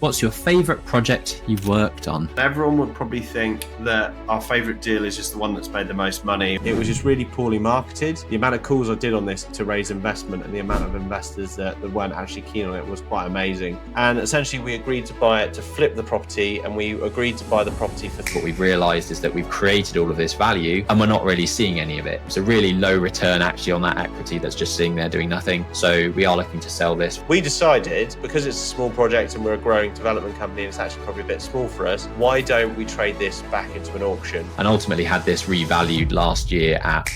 What's your favourite project you've worked on? Everyone would probably think that our favourite deal is just the one that's made the most money. It was just really poorly marketed. The amount of calls I did on this to raise investment and the amount of investors that weren't actually keen on it was quite amazing. And essentially we agreed to buy it to flip the property, and we agreed to buy the property for... What we've realised is that we've created all of this value and we're not really seeing any of it. It's a really low return actually on that equity that's just sitting there doing nothing. So we are looking to sell this. We decided, because it's a small project and we're a growing development company and it's actually probably a bit small for us, why don't we trade this back into an auction? And ultimately had this revalued last year at...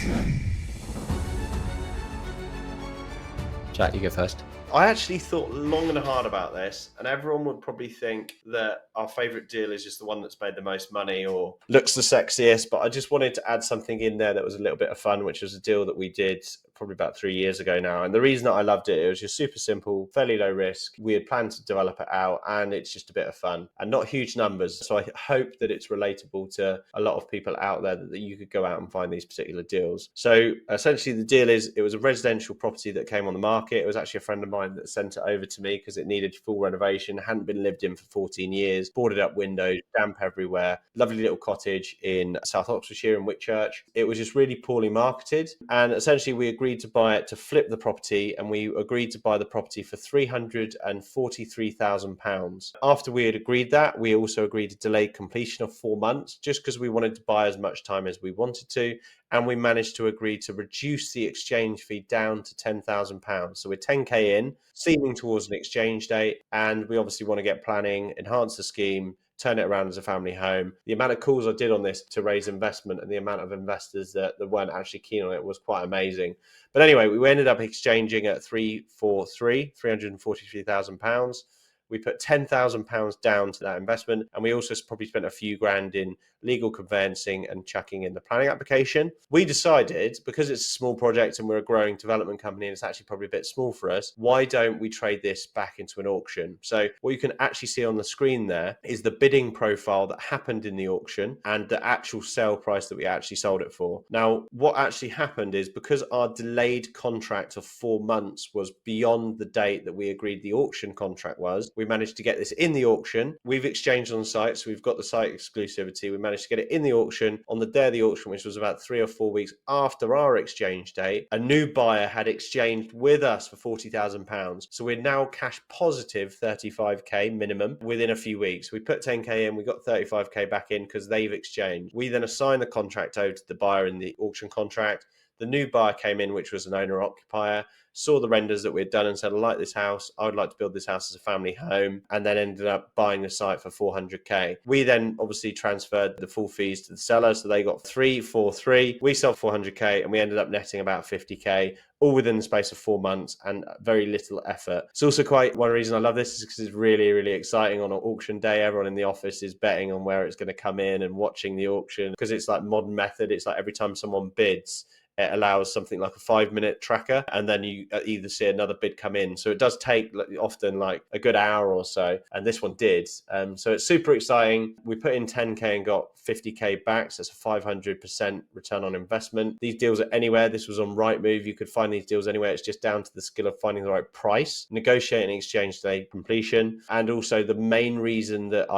Jack, you go first. I actually thought long and hard about this, and everyone would probably think that our favourite deal is just the one that's made the most money or looks the sexiest, but I just wanted to add something in there that was a little bit of fun, which was a deal that we did probably about 3 years ago now. And the reason that I loved it, it was just super simple, fairly low risk. We had planned to develop it out, and it's just a bit of fun and not huge numbers. So I hope that it's relatable to a lot of people out there, that you could go out and find these particular deals. So essentially the deal is, it was a residential property that came on the market. It was actually a friend of mine that sent it over to me because it needed full renovation, hadn't been lived in for 14 years, boarded up windows, damp everywhere, lovely little cottage in South Oxfordshire in Whitchurch. It was just really poorly marketed, and essentially we agreed to buy it to flip the property, and we agreed to buy the property for £343,000. After we had agreed that, we also agreed to delay completion of 4 months, just because we wanted to buy as much time as we wanted to. And we managed to agree to reduce the exchange fee down to £10,000. So we're 10k in, seeming towards an exchange date. And we obviously want to get planning, enhance the scheme, turn it around as a family home. The amount of calls I did on this to raise investment and the amount of investors that weren't actually keen on it was quite amazing. But anyway, we ended up exchanging at £343,000. We put £10,000 down to that investment, and we also probably spent a few grand in legal conveyancing and chucking in the planning application. We decided, because it's a small project and we're a growing development company and it's actually probably a bit small for us, why don't we trade this back into an auction? So what you can actually see on the screen there is the bidding profile that happened in the auction and the actual sale price that we actually sold it for. Now, what actually happened is, because our delayed contract of 4 months was beyond the date that we agreed the auction contract was, we managed to get this in the auction. We've exchanged on site, so we've got the site exclusivity. We managed to get it in the auction. On the day of the auction, which was about 3 or 4 weeks after our exchange date, a new buyer had exchanged with us for £40,000. So we're now cash positive 35k minimum within a few weeks. We put 10k in, we got 35k back in because they've exchanged. We then assigned the contract over to the buyer in the auction contract. The new buyer came in, which was an owner-occupier, saw the renders that we'd done and said, I like this house. I would like to build this house as a family home, and then ended up buying the site for 400k. We then obviously transferred the full fees to the seller, so they got 343. We sold 400k, and we ended up netting about 50k, all within the space of 4 months and very little effort. It's also one reason I love this is because it's really, really exciting on an auction day. Everyone in the office is betting on where it's going to come in and watching the auction, because it's like modern method. It's like every time someone bids, it allows something like a 5-minute tracker, and then you either see another bid come in. So it does take often like a good hour or so, and this one did. So it's super exciting. We put in 10k and got 50k back, so it's a 500% return on investment. These deals are anywhere. This was on Rightmove. You could find these deals anywhere. It's just down to the skill of finding the right price, negotiating exchange day completion. And also the main reason that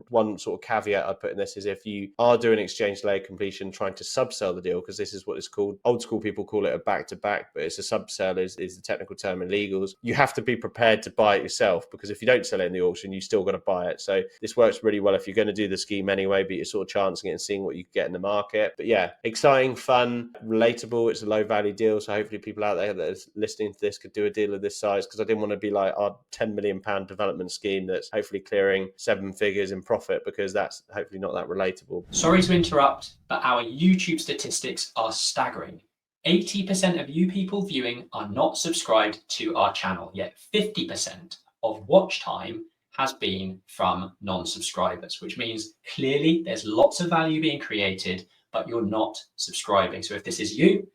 one sort of caveat I'd put in this is, if you are doing exchange delay completion, trying to subsell the deal, because this is what it's called. Old school people call it a back-to-back, but it's a subsell is the technical term in legals. You have to be prepared to buy it yourself, because if you don't sell it in the auction, you still got to buy it. So this works really well if you're going to do the scheme anyway, but you're sort of chancing it and seeing what you can get in the market. But yeah, exciting, fun, relatable. It's a low value deal. So hopefully people out there that are listening to this could do a deal of this size, because I didn't want to be like our £10 million development scheme that's hopefully clearing 7 figures in profit, because that's hopefully not that relatable. Sorry to interrupt, but our YouTube statistics are staggering. 80% of you people viewing are not subscribed to our channel, yet 50% of watch time has been from non-subscribers, which means clearly there's lots of value being created, but you're not subscribing. So if this is you,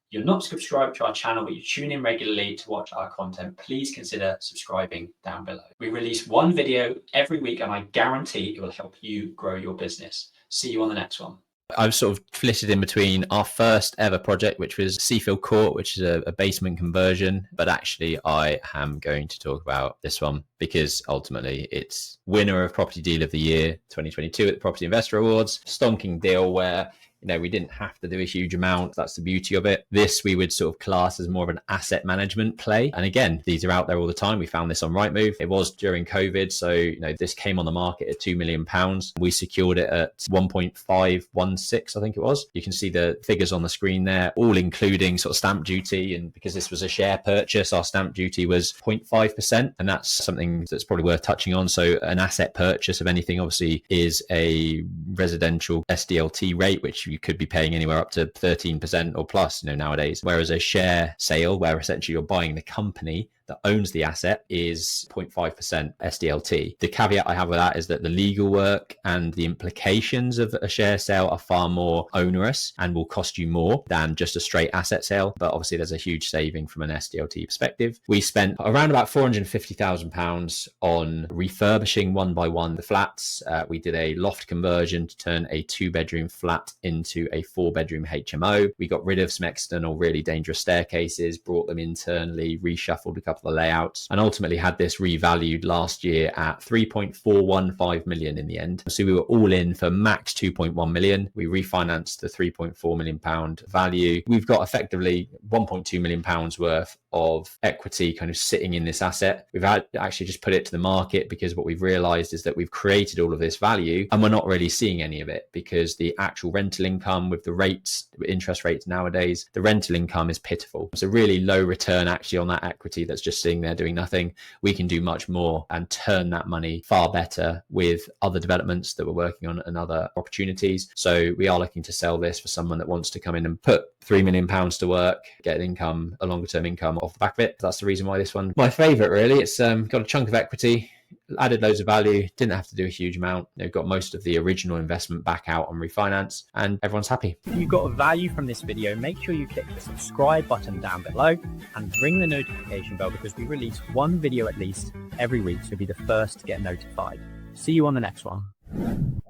you're not subscribed to our channel, but you tune in regularly to watch our content, please consider subscribing down below. We release one video every week, and I guarantee it will help you grow your business. See you on the next one. I've sort of flitted in between our first ever project, which was Seafield Court, which is a basement conversion. But actually, I am going to talk about this one because ultimately it's winner of Property Deal of the Year 2022 at the Property Investor Awards. Stonking deal where we didn't have to do a huge amount. That's the beauty of it. This we would sort of class as more of an asset management play. And again, these are out there all the time. We found this on Rightmove. It was during COVID. So, this came on the market at £2 million. We secured it at 1.516, I think it was. You can see the figures on the screen there, all including sort of stamp duty. And because this was a share purchase, our stamp duty was 0.5%. And that's something that's probably worth touching on. So an asset purchase of anything obviously is a residential SDLT rate, which you could be paying anywhere up to 13% or plus, nowadays. Whereas a share sale, where essentially you're buying the company that owns the asset, is 0.5% SDLT. The caveat I have with that is that the legal work and the implications of a share sale are far more onerous and will cost you more than just a straight asset sale. But obviously there's a huge saving from an SDLT perspective. We spent around about £450,000 on refurbishing one by one the flats. We did a loft conversion to turn a 2-bedroom flat into a 4-bedroom HMO. We got rid of some external really dangerous staircases, brought them internally, reshuffled a couple of layouts, and ultimately had this revalued last year at 3.415 million in the end. So we were all in for max 2.1 million. We refinanced the 3.4 million pound value. We've got effectively 1.2 million pounds worth of equity kind of sitting in this asset. We've actually just put it to the market because what we've realized is that we've created all of this value and we're not really seeing any of it because the actual rental income with the rates, interest rates nowadays, the rental income is pitiful. It's a really low return actually on that equity that's just sitting there doing nothing. We can do much more and turn that money far better with other developments that we're working on and other opportunities. So we are looking to sell this for someone that wants to come in and put £3 million to work, get an income, a longer term income off the back of it. That's the reason why this one, my favorite really. It's got a chunk of equity, added loads of value, didn't have to do a huge amount. Got most of the original investment back out on refinance, and everyone's happy. If you got value from this video, make sure you click the subscribe button down below and ring the notification bell because we release one video at least every week, so you'll be the first to get notified. See you on the next one.